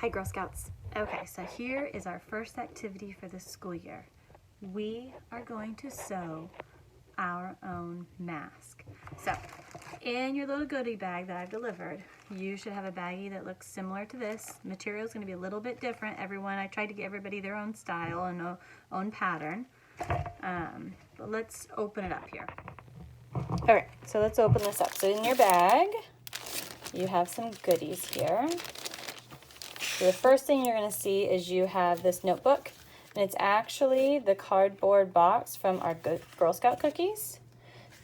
Hi, Girl Scouts. Okay, so here is our first activity for the school year. We are going to sew our own mask. So, in your little goodie bag that I've delivered, you should have a baggie that looks similar to this. Material is going to be a little bit different. I tried to get everybody their own style and own pattern. But let's open it up here. All right, so let's open this up. So in your bag, you have some goodies here. So the first thing you're going to see is you have this notebook, and it's actually the cardboard box from our Girl Scout cookies.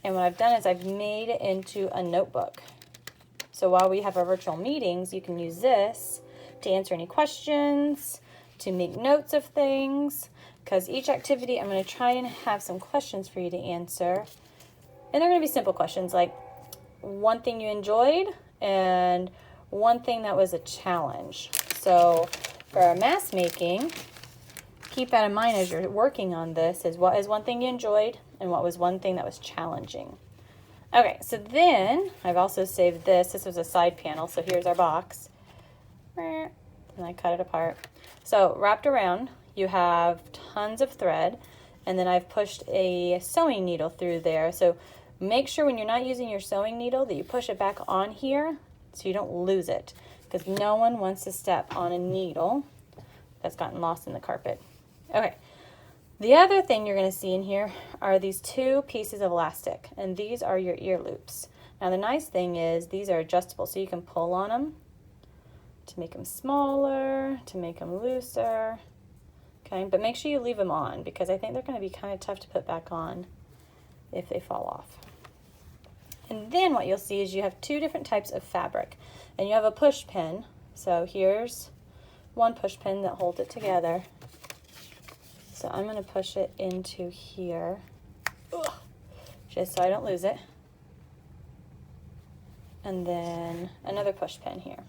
And what I've done is I've made it into a notebook. So while we have our virtual meetings, you can use this to answer any questions, to make notes of things, because each activity I'm going to try and have some questions for you to answer. And they're going to be simple questions like one thing you enjoyed and one thing that was a challenge. So for our mask making, keep that in mind as you're working on this, is what is one thing you enjoyed and what was one thing that was challenging. Okay, so then I've also saved this. This was a side panel, so here's our box. And I cut it apart. So wrapped around, you have tons of thread, and then I've pushed a sewing needle through there. So make sure when you're not using your sewing needle that you push it back on here so you don't lose it, because no one wants to step on a needle that's gotten lost in the carpet. Okay, the other thing you're going to see in here are these two pieces of elastic, and these are your ear loops. Now the nice thing is these are adjustable, so you can pull on them to make them smaller, to make them looser. Okay, but make sure you leave them on, because I think they're going to be kind of tough to put back on if they fall off. And then what you'll see is you have two different types of fabric, and you have a push pin. So here's one push pin that holds it together. So I'm going to push it into here, just so I don't lose it. And then another push pin here.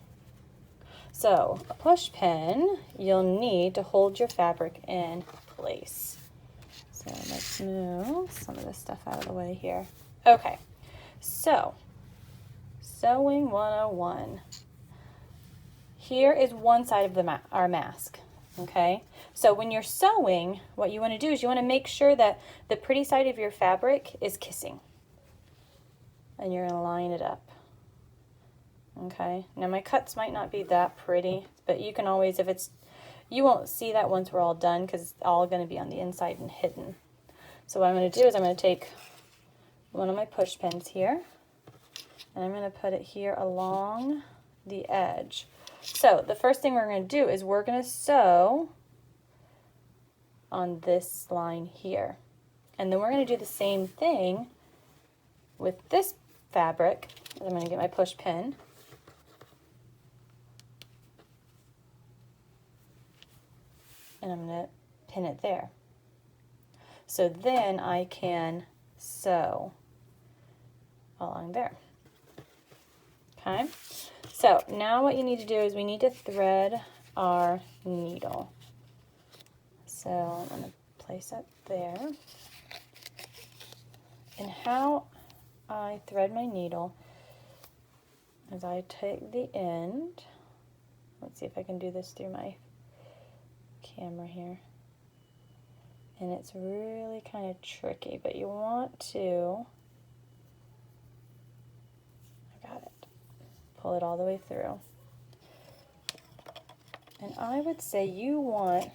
So a push pin you'll need to hold your fabric in place. So let's move some of this stuff out of the way here. Okay, so sewing 101. Here is one side of our mask. Okay, so when you're sewing, what you want to do is you want to make sure that the pretty side of your fabric is kissing. And you're going to line it up. Okay, now my cuts might not be that pretty, but you can always, you won't see that once we're all done, because it's all going to be on the inside and hidden. So what I'm going to do is I'm going to take one of my push pins here, and I'm going to put it here along the edge. So the first thing we're going to do is we're going to sew on this line here. And then we're going to do the same thing with this fabric. I'm going to get my push pin. And I'm going to pin it there. So then I can sew along there. Okay? So now what you need to do is we need to thread our needle. So I'm going to place it there. And how I thread my needle is I take the end. Let's see if I can do this through my camera here. And it's really kind of tricky, but you want to, I got it, pull it all the way through. And I would say you want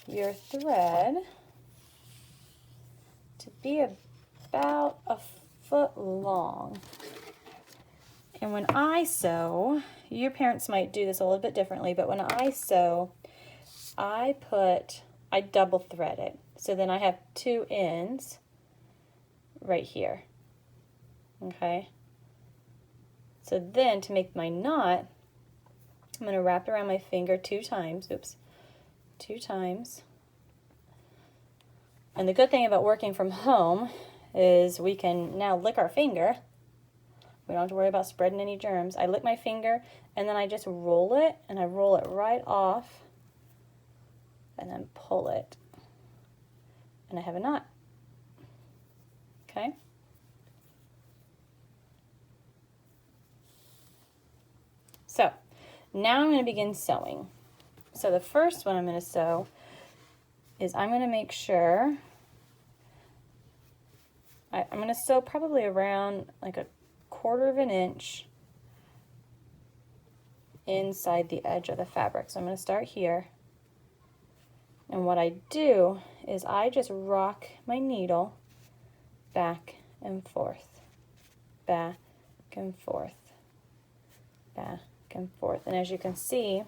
your thread to be about a foot long. And when I sew, your parents might do this a little bit differently, but when I sew, I double thread it. So then I have two ends right here. Okay? So then to make my knot, I'm going to wrap it around my finger 2 times. Oops. 2 times. And the good thing about working from home is we can now lick our finger. We don't have to worry about spreading any germs. I lick my finger and then I just roll it, and I roll it right off and then pull it. And I have a knot. Okay? So Now I'm going to begin sewing. So the first one I'm going to sew is I'm going to make sure, I'm going to sew probably around like a 1/4 of an inch inside the edge of the fabric. So I'm going to start here. And what I do is I just rock my needle back and forth, back and forth, back and forth. And as you can see,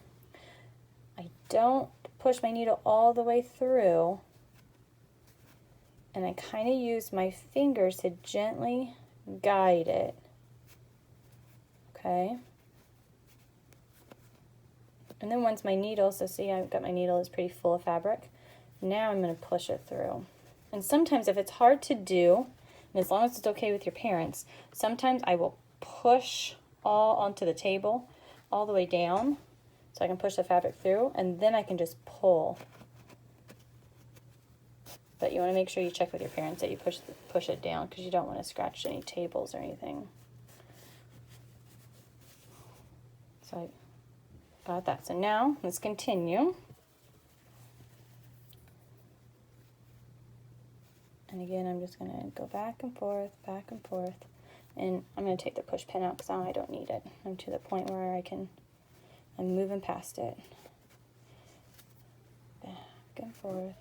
I don't push my needle all the way through, and I kind of use my fingers to gently guide it. Okay. And then once my needle, so see I've got my needle is pretty full of fabric, now I'm going to push it through. And sometimes if it's hard to do, and as long as it's okay with your parents, sometimes I will push all onto the table all the way down so I can push the fabric through, and then I can just pull. But you want to make sure you check with your parents that you push it down, because you don't want to scratch any tables or anything. So I got that. So now let's continue. And again, I'm just going to go back and forth, and I'm going to take the push pin out because now I don't need it. I'm to the point where I'm moving past it. Back and forth.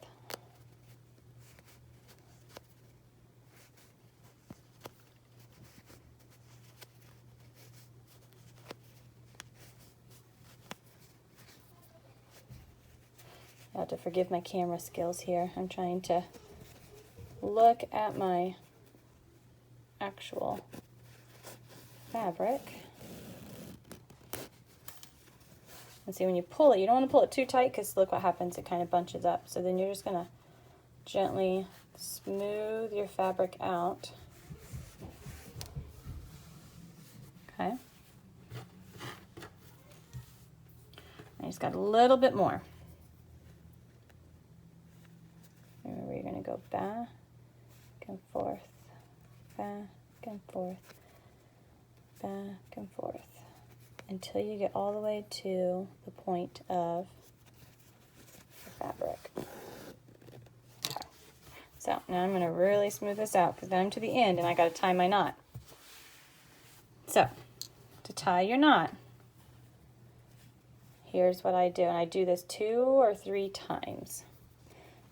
You have to forgive my camera skills here. I'm trying to look at my actual fabric. And see, when you pull it, you don't want to pull it too tight because look what happens, it kind of bunches up. So then you're just going to gently smooth your fabric out. Okay. I just got a little bit more. Remember, you're going to go back and forth, back and forth, back and forth, until you get all the way to the point of the fabric. Okay. So now I'm going to really smooth this out because I'm to the end and I got to tie my knot. So to tie your knot, here's what I do, and I do this 2 or 3 times,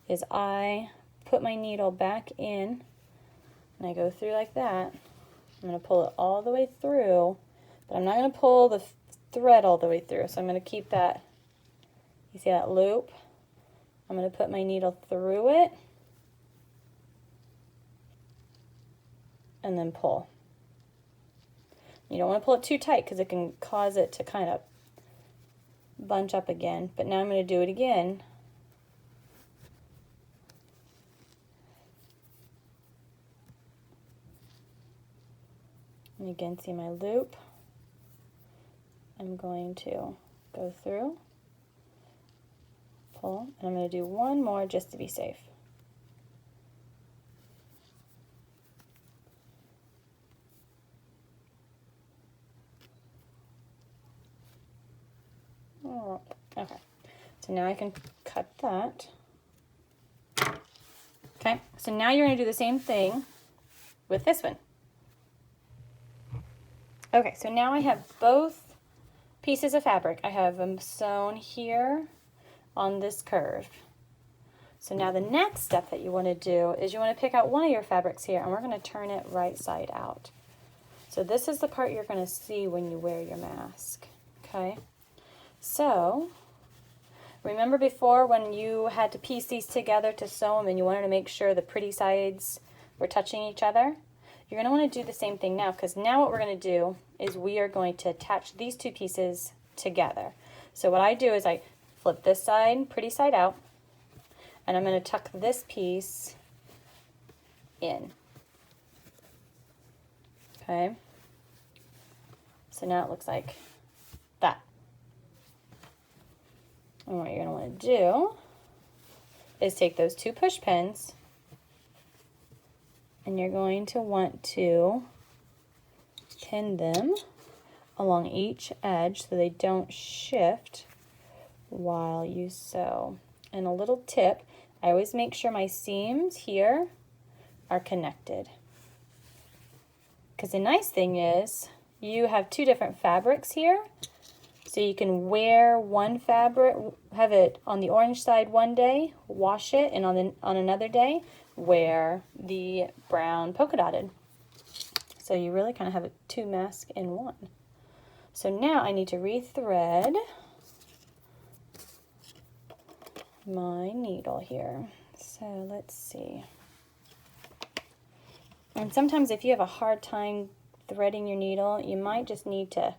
is I put my needle back in and I go through like that. I'm going to pull it all the way through, but I'm not going to pull the thread all the way through, so I'm going to keep that, you see that loop? I'm going to put my needle through it and then pull. You don't want to pull it too tight because it can cause it to kind of bunch up again, but now I'm going to do it again. And again, see my loop. I'm going to go through, pull, and I'm going to do one more just to be safe. Oh, okay, so now I can cut that. Okay, so now you're going to do the same thing with this one. Okay, so now I have both pieces of fabric. I have them sewn here on this curve. So now the next step that you want to do is you want to pick out one of your fabrics here, and we're going to turn it right side out. So this is the part you're going to see when you wear your mask. Okay, so remember before when you had to piece these together to sew them and you wanted to make sure the pretty sides were touching each other? You're going to want to do the same thing now, because now what we're going to do is we are going to attach these 2 pieces together. So what I do is I flip this side, pretty side out, and I'm going to tuck this piece in. Okay, so now it looks like that. And what you're going to want to do is take those 2 push pins, and you're going to want to pin them along each edge so they don't shift while you sew. And a little tip, I always make sure my seams here are connected. Because the nice thing is you have two different fabrics here. So you can wear one fabric, have it on the orange side one day, wash it, and on another day, wear the brown polka dotted. So you really kind of have two masks in one. So now I need to rethread my needle here. So let's see. And sometimes if you have a hard time threading your needle, you might just need to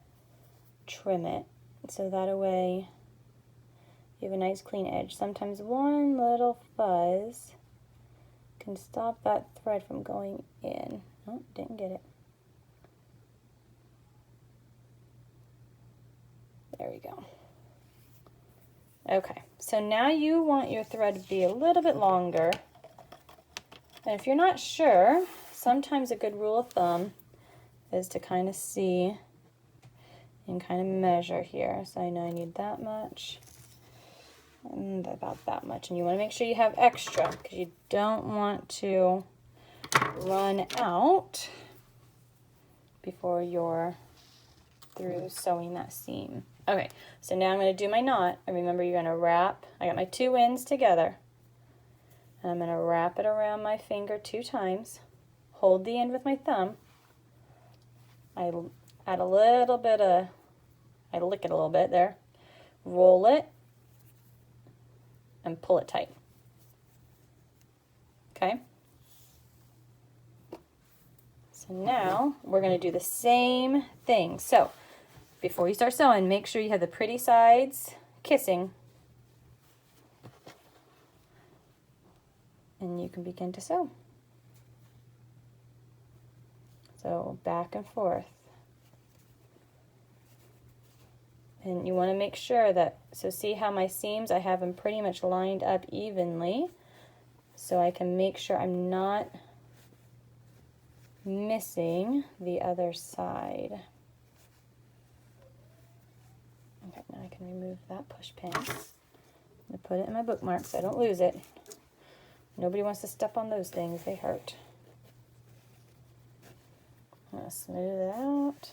trim it. So that way you have a nice clean edge. Sometimes one little fuzz can stop that thread from going in. Oh, didn't get it. There we go. Okay, so now you want your thread to be a little bit longer. And if you're not sure, sometimes a good rule of thumb is to kind of see and kind of measure here. So I know I need that much and about that much. And you want to make sure you have extra because you don't want to run out before you're through sewing that seam. Okay, so now I'm going to do my knot. And remember, you're going to wrap. I got my two ends together. And I'm going to wrap it around my finger 2 times. Hold the end with my thumb. I add a little bit of, I lick it a little bit there. Roll it and pull it tight. Okay? So now we're going to do the same thing. So before you start sewing, make sure you have the pretty sides kissing. And you can begin to sew. So back and forth. And you want to make sure that, so see how my seams, I have them pretty much lined up evenly. So I can make sure I'm not missing the other side. Okay, now I can remove that push pin. I'm going to put it in my bookmark so I don't lose it. Nobody wants to step on those things, they hurt. I'm going to smooth it out.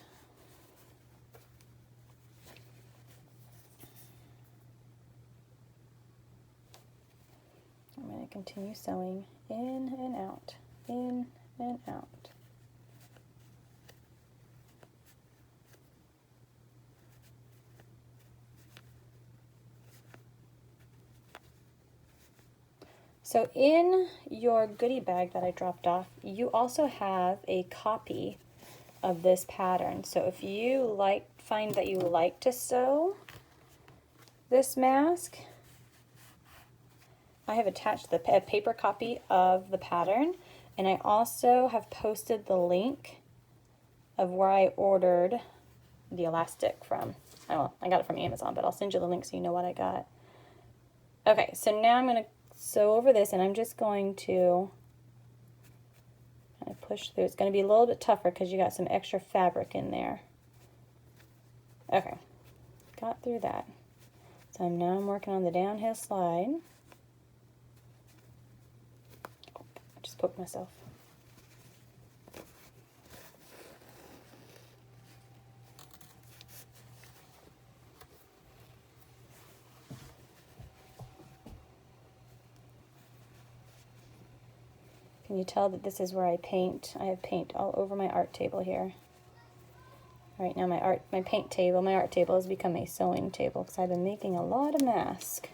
I'm going to continue sewing in and out, in and out. So in your goodie bag that I dropped off, you also have a copy of this pattern. So if you find that you like to sew this mask, I have attached a paper copy of the pattern, and I also have posted the link of where I ordered the elastic from. Oh, I got it from Amazon, but I'll send you the link so you know what I got. Okay, so now I'm going to sew over this, and I'm just going to kind of push through. It's going to be a little bit tougher because you got some extra fabric in there. Okay, got through that. So now I'm working on the downhill slide. Oh, I just poked myself. Can you tell that this is where I paint? I have paint all over my art table here. Right now my art table has become a sewing table because I've been making a lot of masks.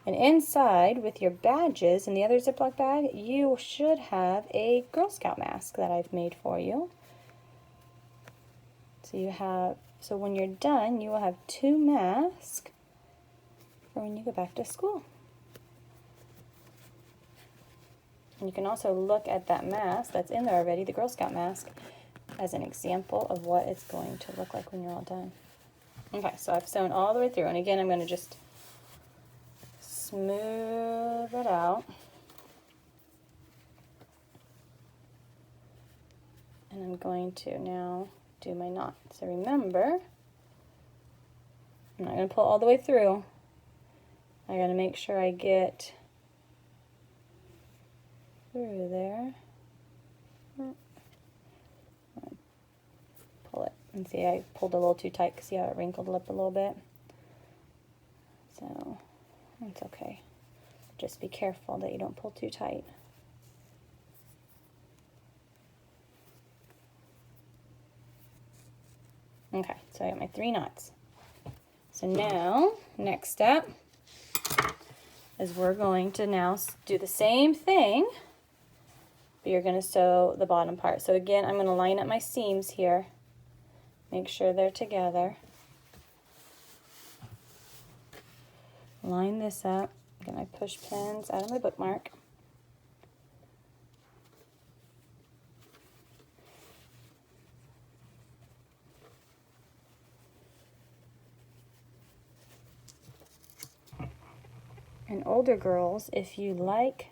And inside with your badges in the other Ziploc bag, you should have a Girl Scout mask that I've made for you. So when you're done, you will have 2 masks for when you go back to school. And you can also look at that mask that's in there already, the Girl Scout mask, as an example of what it's going to look like when you're all done. Okay, so I've sewn all the way through, and again, I'm going to just smooth it out. And I'm going to now do my knot. So remember, I'm not going to pull all the way through. I got to make sure I get through there. Pull it. And see, I pulled a little too tight because see how it wrinkled up a little bit? So, it's okay. Just be careful that you don't pull too tight. Okay, so I got my 3 knots. So now, next step is we're going to now do the same thing, but you're going to sew the bottom part. So again, I'm going to line up my seams here. Make sure they're together. Line this up. Get my push pins out of my bookmark. And older girls, if you like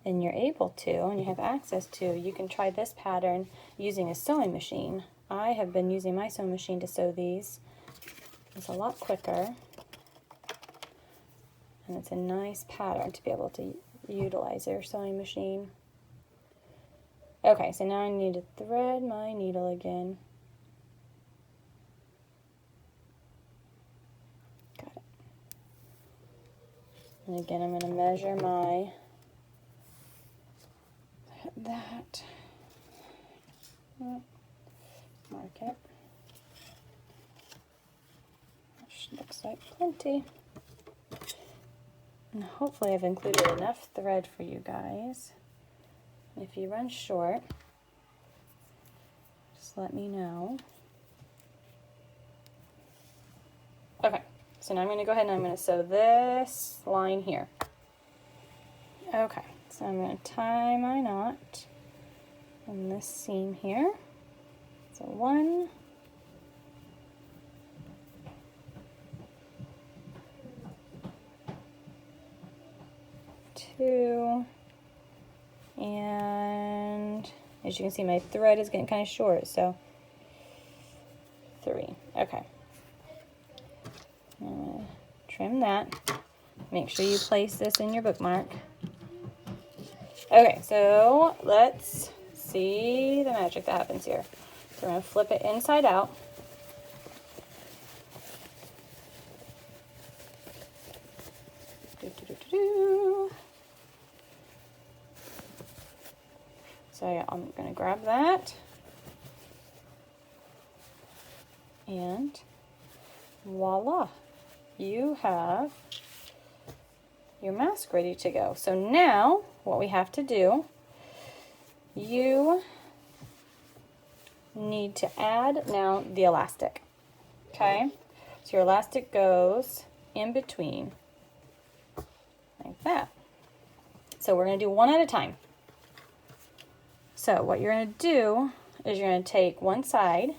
and you're able to and you have access to, you can try this pattern using a sewing machine. I have been using my sewing machine to sew these. It's a lot quicker, and it's a nice pattern to be able to utilize your sewing machine. Okay, so now I need to thread my needle again. Got it. And again, I'm going to measure that. Mark it. Which looks like plenty. And hopefully I've included enough thread for you guys. If you run short, just let me know. Okay, so now I'm going to go ahead and I'm going to sew this line here. Okay, so I'm going to tie my knot in this seam here. So 1, 2, and as you can see, my thread is getting kind of short, so 3. Okay. I'm going to trim that. Make sure you place this in your bookmark. Okay, so let's see the magic that happens here. So we're going to flip it inside out. So yeah, I'm going to grab that. And voila, you have your mask ready to go. So now what we have to do, you need to add now the elastic. Okay, so your elastic goes in between like that. So we're going to do one at a time. So what you're going to do is you're going to take one side,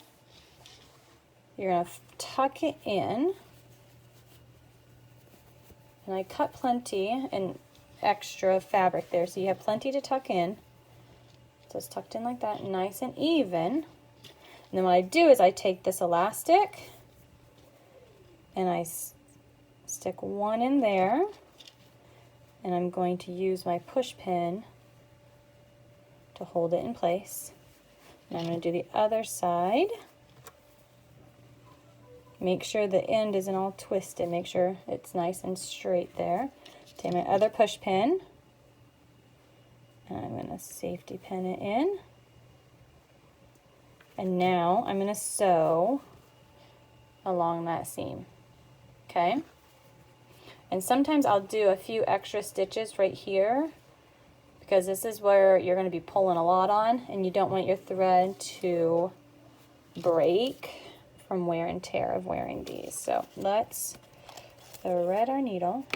you're going to tuck it in, and I cut plenty and extra fabric there, so you have plenty to tuck in. So it's tucked in like that, nice and even. And then what I do is I take this elastic and I stick one in there, and I'm going to use my push pin to hold it in place. And I'm going to do the other side. Make sure the end isn't all twisted. Make sure it's nice and straight there. Take my other push pin, and I'm going to safety pin it in. And now I'm going to sew along that seam. Okay? And sometimes I'll do a few extra stitches right here, because this is where you're going to be pulling a lot on, and you don't want your thread to break from wear and tear of wearing these. So let's thread our needle.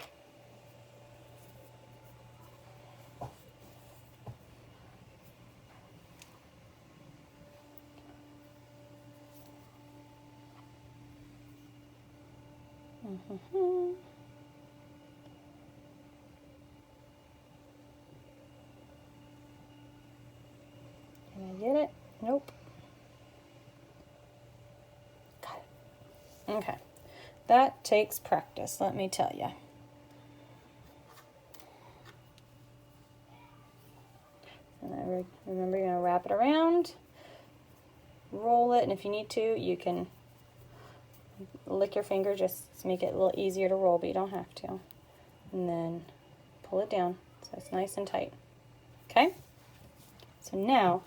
Did I get it? Nope. Okay, that takes practice, let me tell you. And remember, you're going to wrap it around, roll it, and if you need to, you can lick your finger just to make it a little easier to roll, but you don't have to. And then pull it down so it's nice and tight. Okay? So now,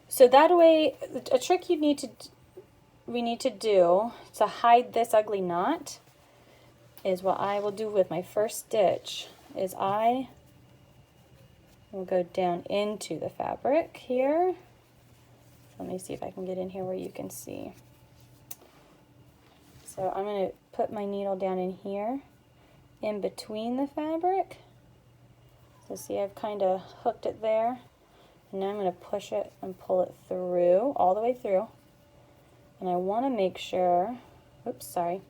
so that way, a trick we need to do to hide this ugly knot is what I will do with my first stitch is I will go down into the fabric here. So let me see if I can get in here where you can see. So I'm going to put my needle down in here in between the fabric. So see, I've kind of hooked it there. And now I'm going to push it and pull it through, all the way through. And I want to make sure, I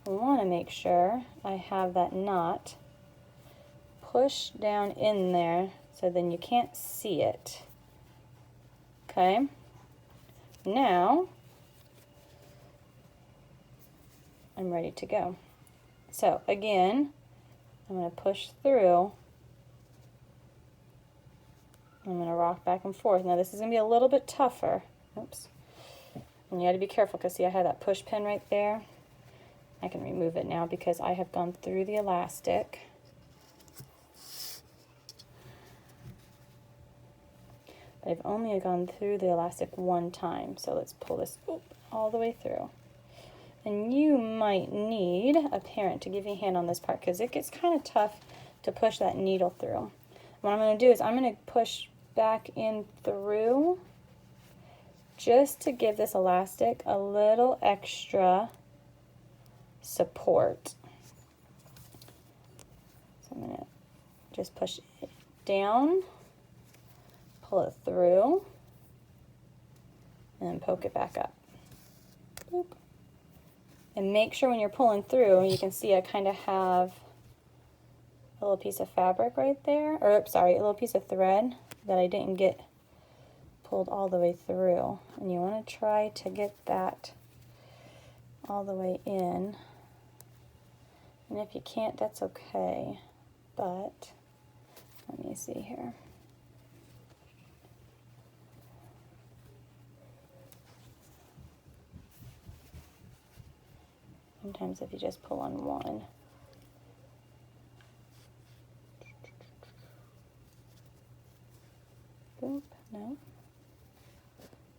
want to make sure I have that knot pushed down in there so then you can't see it. Okay? Now, I'm ready to go. So again, I'm going to push through. I'm going to rock back and forth. Now this is going to be a little bit tougher. Oops. And you got to be careful because see I have that push pin right there. I can remove it now because I have gone through the elastic. But I've only gone through the elastic one time. So let's pull this all the way through. And you might need a parent to give you a hand on this part because it gets kind of tough to push that needle through. What I'm going to do is I'm going to push back in through just to give this elastic a little extra support. So I'm going to just push it down, pull it through, and then poke it back up. Boop. And make sure when you're pulling through, you can see I kind of have a little piece of fabric right there, or sorry, a little piece of thread that I didn't get pulled all the way through. And you want to try to get that all the way in. And if you can't, that's okay. But let me see here. Sometimes if you just pull on one. Boop, no.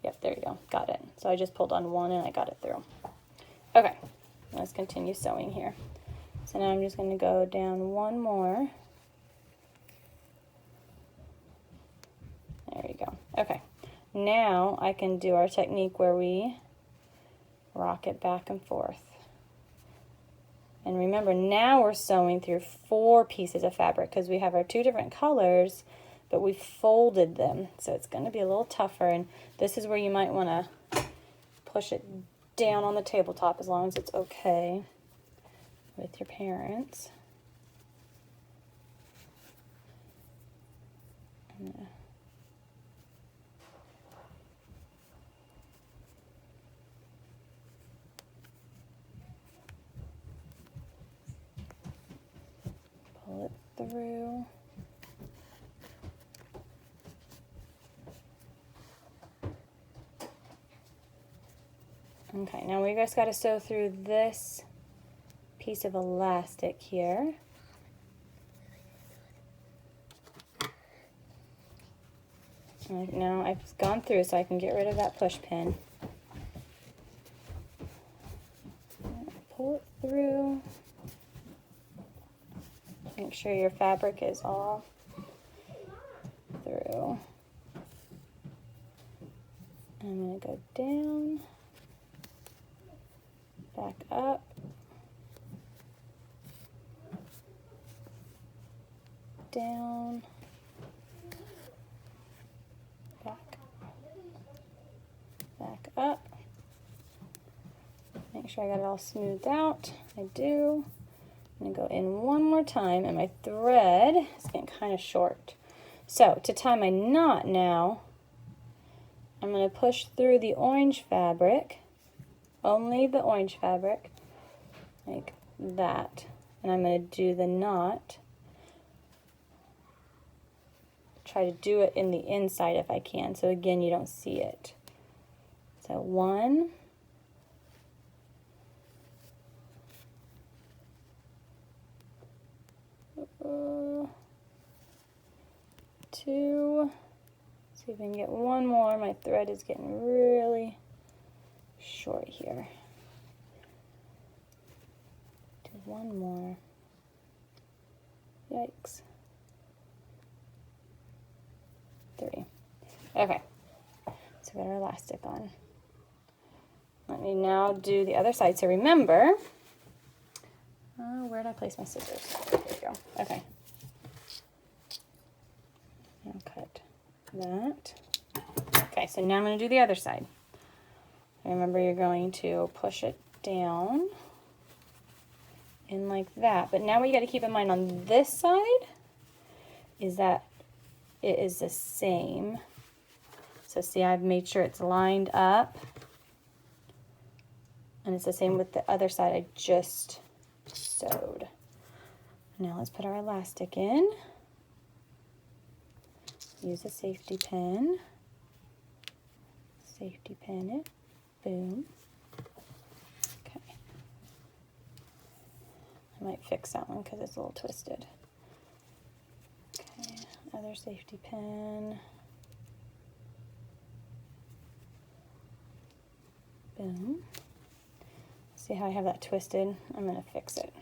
Yep, there you go, got it. So I just pulled on one and I got it through. Okay, let's continue sewing here. So now I'm just going to go down one more. There you go. Okay, now I can do our technique where we rock it back and forth. And remember, now we're sewing through 4 pieces of fabric because we have our 2 different colors, but we folded them. So it's going to be a little tougher. And this is where you might want to push it down on the tabletop as long as it's okay with your parents. Pull it through. Okay, now we just got to sew through this piece of elastic here. Right, now I've gone through so I can get rid of that push pin. Pull it through. Make sure your fabric is all through. I'm going to go down, back up, down, back up. Make sure I got it all smoothed out. I do. I'm going to go in one more time, and my thread is getting kind of short. So to tie my knot now, I'm going to push through the orange fabric only the orange fabric, like that. And I'm going to do the knot. Try to do it in the inside if I can, so again you don't see it. So 1, 2, see if I can get one more. My thread is getting really short here. Do one more. Yikes. 3. Okay, so we got our elastic on. Let me now do the other side. So remember, where did I place my scissors? There we go. Okay. Now cut that. Okay, so now I'm going to do the other side. Remember, you're going to push it down in like that. But now what you got to keep in mind on this side is that it is the same. So see, I've made sure it's lined up. And it's the same with the other side I just sewed. Now let's put our elastic in. Use a safety pin. Safety pin it. Boom. Okay. I might fix that one because it's a little twisted. Okay, other safety pin. Boom. See how I have that twisted? I'm going to fix it.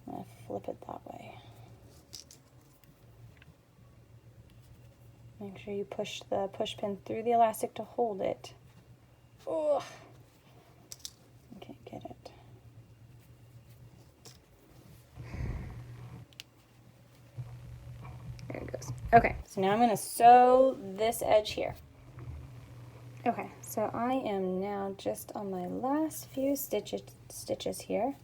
I'm going to flip it that way. Make sure you push the push pin through the elastic to hold it. Oh, I can't get it. There it goes. Okay, so now I'm going to sew this edge here. Okay, so I am now just on my last few stitches here.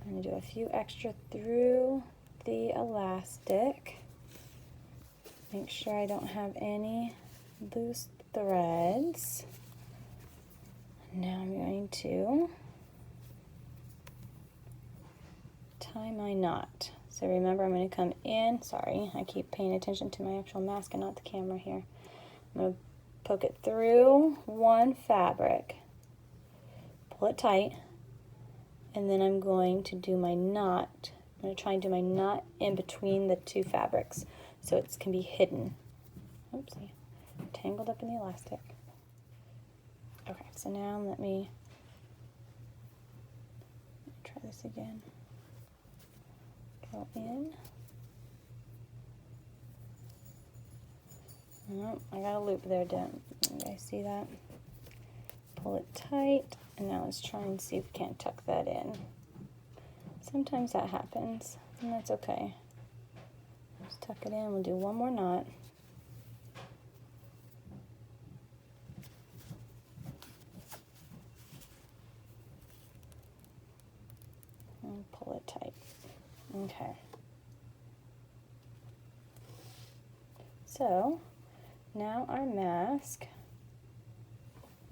I'm going to do a few extra through the elastic. Make sure I don't have any loose threads. Now I'm going to tie my knot. So remember, I'm going to come in. Sorry, I keep paying attention to my actual mask and not the camera here. I'm going to poke it through one fabric, pull it tight, and then I'm going to do my knot. I'm going to try and do my knot in between the two fabrics so it can be hidden. Oopsie, tangled up in the elastic. Okay, so now let me try this again. Go in. Oh, I got a loop there, didn't you guys see that? Pull it tight, and now let's try and see if we can't tuck that in. Sometimes that happens, and that's okay. Just tuck it in, we'll do one more knot. And pull it tight. Okay. So, now our mask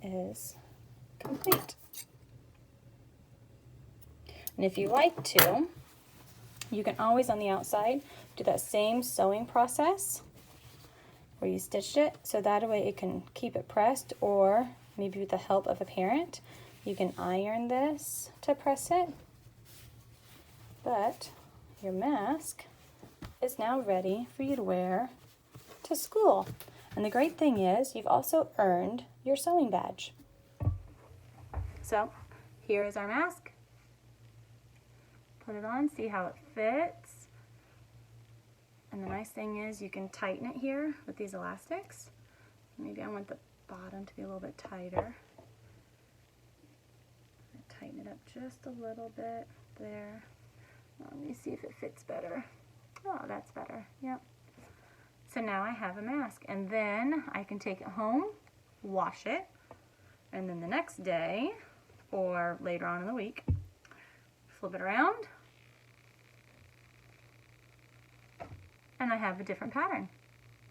is complete. And if you like to, you can always on the outside do that same sewing process where you stitched it, so that way it can keep it pressed, or maybe with the help of a parent, you can iron this to press it. But your mask is now ready for you to wear to school. And the great thing is you've also earned your sewing badge. So here is our mask. Put it on, see how it fits. And the nice thing is you can tighten it here with these elastics. Maybe I want the bottom to be a little bit tighter. Tighten it up just a little bit there. Let me see if it fits better. Oh, that's better. Yep. So now I have a mask, and then I can take it home, wash it, and then the next day or later on in the week, flip it around, and I have a different pattern.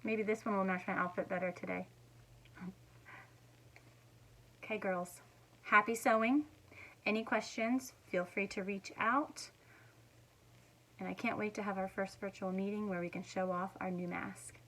Maybe this one will match my outfit better today. Okay, girls, happy sewing. Any questions, feel free to reach out. And I can't wait to have our first virtual meeting where we can show off our new mask.